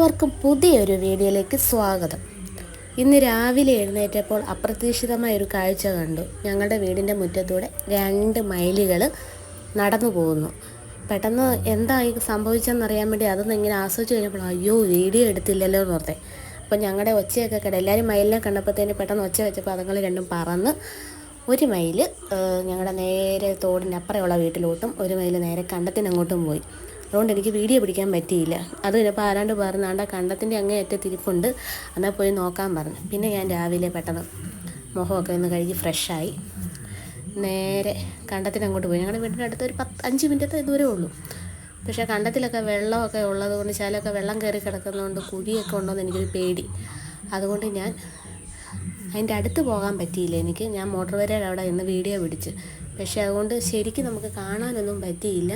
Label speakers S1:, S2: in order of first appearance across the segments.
S1: എല്ലാവർക്കും പുതിയൊരു വീഡിയോയിലേക്ക് സ്വാഗതം. ഇന്ന് രാവിലെ എഴുന്നേറ്റപ്പോൾ അപ്രതീക്ഷിതമായൊരു കാഴ്ച കണ്ടു. ഞങ്ങളുടെ വീടിൻ്റെ മുറ്റത്തൂടെ 2 മയിലുകൾ നടന്നു പോകുന്നു. പെട്ടെന്ന് എന്തായി സംഭവിച്ചെന്നറിയാൻ വേണ്ടി അതൊന്നും ഇങ്ങനെ ആസ്വദിച്ച് കഴിഞ്ഞപ്പോൾ അയ്യോ വീഡിയോ എടുത്തില്ലല്ലോ എന്ന് ഓർത്തേ. അപ്പോൾ ഞങ്ങളുടെ ഒച്ചയൊക്കെ കേട്ട എല്ലാവരും മയിലിനെ കണ്ടപ്പോഴത്തേന് പെട്ടെന്ന് ഒച്ച വെച്ചപ്പോൾ അതുങ്ങൾ രണ്ടും പറന്ന് ഒരു മയിൽ ഞങ്ങളുടെ നേരെ തോടിൻ്റെ അപ്പുറമുള്ള വീട്ടിലോട്ടും ഒരു മയിൽ നേരെ കണ്ടത്തിനങ്ങോട്ടും പോയി. അതുകൊണ്ട് എനിക്ക് വീഡിയോ പിടിക്കാൻ പറ്റിയില്ല. അത് കഴിഞ്ഞപ്പോൾ ആരാണ്ട് പറഞ്ഞാണ്ട് കണ്ടത്തിൻ്റെ അങ്ങേയറ്റ തിരിപ്പുണ്ട്, എന്നാൽ പോയി നോക്കാൻ പറഞ്ഞു. പിന്നെ ഞാൻ രാവിലെ പെട്ടെന്ന് മുഖമൊക്കെ ഒന്ന് കഴുകി ഫ്രഷായി നേരെ കണ്ടത്തിനങ്ങോട്ട് പോയി. ഞങ്ങളുടെ വീടിൻ്റെ അടുത്ത് ഒരു 5 മിനിറ്റത്തെ ദൂരമേ ഉള്ളൂ. പക്ഷേ കണ്ടത്തിലൊക്കെ വെള്ളമൊക്കെ ഉള്ളത് കൊണ്ട് ശാലമൊക്കെ വെള്ളം കയറി കിടക്കുന്നതുകൊണ്ട് കുഴിയൊക്കെ ഉണ്ടോയെന്ന് എനിക്കൊരു പേടി. അതുകൊണ്ട് ഞാൻ അതിൻ്റെ അടുത്ത് പോകാൻ പറ്റിയില്ല. ഞാൻ മോട്ടോർ വരയുടെ അവിടെ ഇന്ന് വീഡിയോ പിടിച്ച്, പക്ഷേ അതുകൊണ്ട് ശരിക്കും നമുക്ക് കാണാനൊന്നും പറ്റിയില്ല.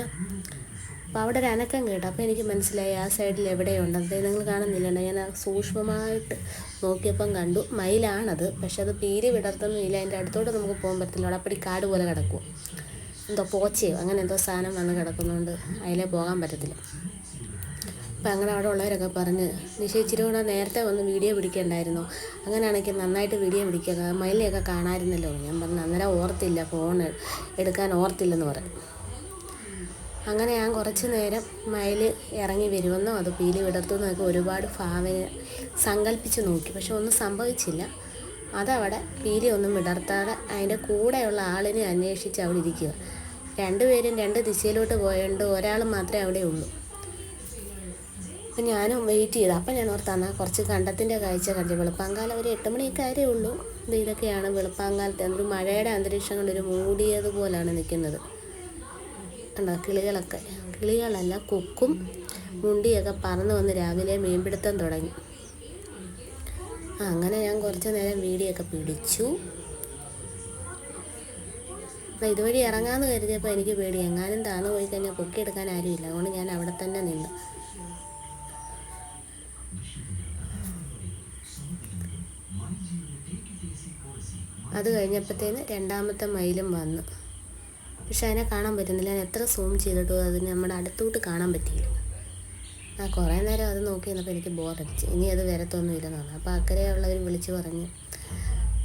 S1: അപ്പോൾ അവിടെ ഒരു അനക്കം കേട്ടു. അപ്പോൾ എനിക്ക് മനസ്സിലായി ആ സൈഡിൽ എവിടെയുണ്ട്. നിങ്ങൾ കാണുന്നില്ല, ഞാൻ സൂക്ഷ്മമായിട്ട് നോക്കിയപ്പം കണ്ടു മയിലാണത്. പക്ഷെ അത് പീരി വിടർത്തുന്നില്ല. അതിൻ്റെ അടുത്തോട്ട് നമുക്ക് പോകാൻ പറ്റില്ല. അവിടെ അപ്പടി കാട് പോലെ കിടക്കും. എന്തോ പോച്ചയോ അങ്ങനെ എന്തോ സാധനം വന്ന് കിടക്കുന്നതുകൊണ്ട് അതിലേ പോകാൻ പറ്റത്തില്ല. അപ്പോൾ അങ്ങനെ അവിടെ ഉള്ളവരൊക്കെ പറഞ്ഞ് നിശ്ചയിച്ചിരി കൂടെ നേരത്തെ വന്ന് വീഡിയോ പിടിക്കണ്ടായിരുന്നു, അങ്ങനെയാണെങ്കിൽ നന്നായിട്ട് വീഡിയോ പിടിക്കുക, മയിലിനെയൊക്കെ കാണാമായിരുന്നല്ലോ. ഞാൻ പറഞ്ഞു അന്നേരം ഓർത്തില്ല, ഫോൺ എടുക്കാൻ ഓർത്തില്ലെന്ന് പറഞ്ഞു. അങ്ങനെ ഞാൻ കുറച്ച് നേരം മയിൽ ഇറങ്ങി വരുമെന്നോ അത് പീലി വിടർത്തുന്നൊക്കെ ഒരുപാട് ഭാവന സങ്കല്പിച്ച് നോക്കി. പക്ഷെ ഒന്നും സംഭവിച്ചില്ല. അതവിടെ പീലി ഒന്നും വിടർത്താതെ അതിൻ്റെ കൂടെയുള്ള ആളിനെ അന്വേഷിച്ച് അവിടെ ഇരിക്കുക. 2 പേരും 2 ദിശയിലോട്ട് പോയതുകൊണ്ട് ഒരാൾ മാത്രമേ അവിടെ ഉള്ളൂ. അപ്പം ഞാനും വെയിറ്റ് ചെയ്തു. അപ്പം ഞാൻ ഓർത്താണ് കുറച്ച് കണ്ടത്തിൻ്റെ കാഴ്ച കണ്ടു. വെളുപ്പാങ്കാലം ഒരു 8 മണിയൊക്കെ ആരേ ഉള്ളൂ. ഇതൊക്കെയാണ് വെളുപ്പാങ്കാലത്തെ ഒരു മഴയുടെ അന്തരീക്ഷം കൊണ്ട് ഒരു മൂടിയതുപോലാണ് നിൽക്കുന്നത്. ഉണ്ടോ കിളികളല്ല കൊക്കും മുണ്ടിയൊക്കെ പറന്ന് വന്ന് രാവിലെ മീൻപിടുത്തം തുടങ്ങി. അങ്ങനെ ഞാൻ കുറച്ച് നേരം വീഡിയോ ഒക്കെ പിടിച്ചു. ഇതുവഴി ഇറങ്ങാമെന്ന് കരുതിയപ്പോൾ എനിക്ക് പേടി, എങ്ങാനും താന്നു പോയി കഴിഞ്ഞാൽ പൊക്കിയെടുക്കാൻ ആരുമില്ല. അതുകൊണ്ട് ഞാൻ അവിടെ തന്നെ നിന്നു. അത് കഴിഞ്ഞപ്പോഴത്തേന് 2ാമത്തെ മയിലും വന്നു. പക്ഷെ അതിനെ കാണാൻ പറ്റുന്നില്ല. ഞാൻ എത്ര സൂം ചെയ്തിട്ടും അതിന് നമ്മുടെ അടുത്തോട്ട് കാണാൻ പറ്റിയില്ല. കുറേ നേരം അത് നോക്കി നിന്നപ്പോൾ എനിക്ക് ബോറടിച്ച്. ഇനി അത് വരത്തൊന്നുമില്ലെന്ന് പറഞ്ഞു. അപ്പോൾ അക്കരെയുള്ളവർ വിളിച്ച് പറഞ്ഞു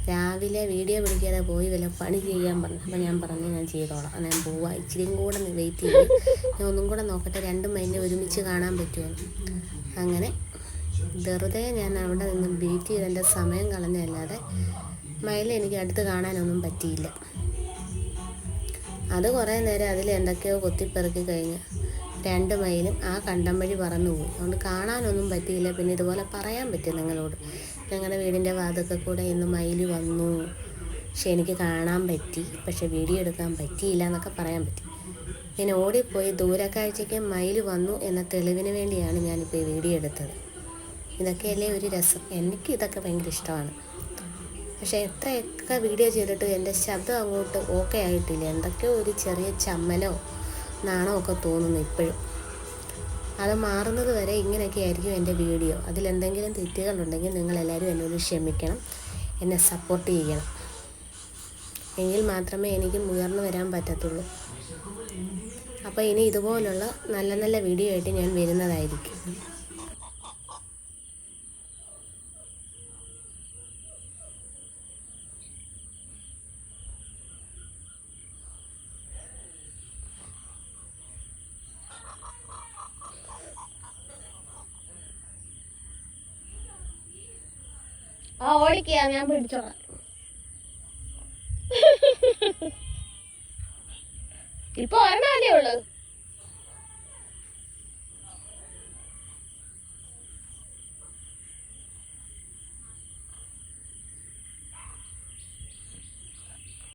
S1: രാവിലെ വീഡിയോ പിടിക്കാതെ പോയി വല്ല പണി ചെയ്യാൻ പറഞ്ഞു. അപ്പോൾ ഞാൻ പറഞ്ഞു ഞാൻ ചെയ്തോളാം, ഞാൻ പോവാം, ഇച്ചിരിയും കൂടെ വെയിറ്റ് ചെയ്യും, ഞാൻ ഒന്നും കൂടെ നോക്കട്ടെ 2 മയിലിനെ ഒരുമിച്ച് കാണാൻ പറ്റുമോ. അങ്ങനെ വെറുതെ ഞാൻ അവിടെ നിന്ന് വെയിറ്റ് ചെയ്ത് എൻ്റെ സമയം കളഞ്ഞല്ലാതെ മയിലെ എനിക്ക് അടുത്ത് കാണാനൊന്നും പറ്റിയില്ല. അത് കുറേ നേരം അതിൽ എന്തൊക്കെയോ കൊത്തിപ്പെറുക്കി കഴിഞ്ഞ് 2 മയിലും ആ കണ്ടം വഴി പറന്നുപോയി. അതുകൊണ്ട് കാണാനൊന്നും പറ്റിയില്ല. പിന്നെ ഇതുപോലെ പറയാൻ പറ്റും നിങ്ങളോട്, ഞങ്ങളുടെ വീടിൻ്റെ വാതിൽക്കൽ കൂടെ ഇന്ന് മയിൽ വന്നു, പക്ഷെ എനിക്ക് കാണാൻ പറ്റി, പക്ഷെ വീഡിയോ എടുക്കാൻ പറ്റിയില്ല എന്നൊക്കെ പറയാൻ പറ്റി. പിന്നെ ഓടിപ്പോയി ദൂരക്കാഴ്ചയ്ക്ക് മയിൽ വന്നു എന്ന തെളിവിന് വേണ്ടിയാണ് ഞാനിപ്പോൾ ഈ വീഡിയോ എടുത്തത്. ഇതൊക്കെയല്ലേ ഒരു രസം. എനിക്ക് ഇതൊക്കെ ഭയങ്കര ഇഷ്ടമാണ്. പക്ഷേ എത്രയൊക്കെ വീഡിയോ ചെയ്തിട്ട് എൻ്റെ ശബ്ദം അങ്ങോട്ട് ഓക്കെ ആയിട്ടില്ല. എന്തൊക്കെയോ ഒരു ചെറിയ ചമ്മലോ നാണമൊക്കെ തോന്നുന്നു ഇപ്പോഴും. അത് മാറുന്നത് വരെ ഇങ്ങനെയൊക്കെ ആയിരിക്കും എൻ്റെ വീഡിയോ. അതിലെന്തെങ്കിലും തെറ്റുകളുണ്ടെങ്കിൽ നിങ്ങളെല്ലാവരും എന്നോട് ക്ഷമിക്കണം, എന്നെ സപ്പോർട്ട് ചെയ്യണം. എങ്കിൽ മാത്രമേ എനിക്ക് ഉയർന്നു വരാൻ പറ്റത്തുള്ളൂ. അപ്പോൾ ഇനി ഇതുപോലുള്ള നല്ല നല്ല വീഡിയോ ആയിട്ട് ഞാൻ വരുന്നതായിരിക്കും. ഓടിക്കുക, ഞാൻ പിടിച്ചോളാം. ഇപ്പൊ ഒരെണ്ണല്ലേ ഉള്ളു.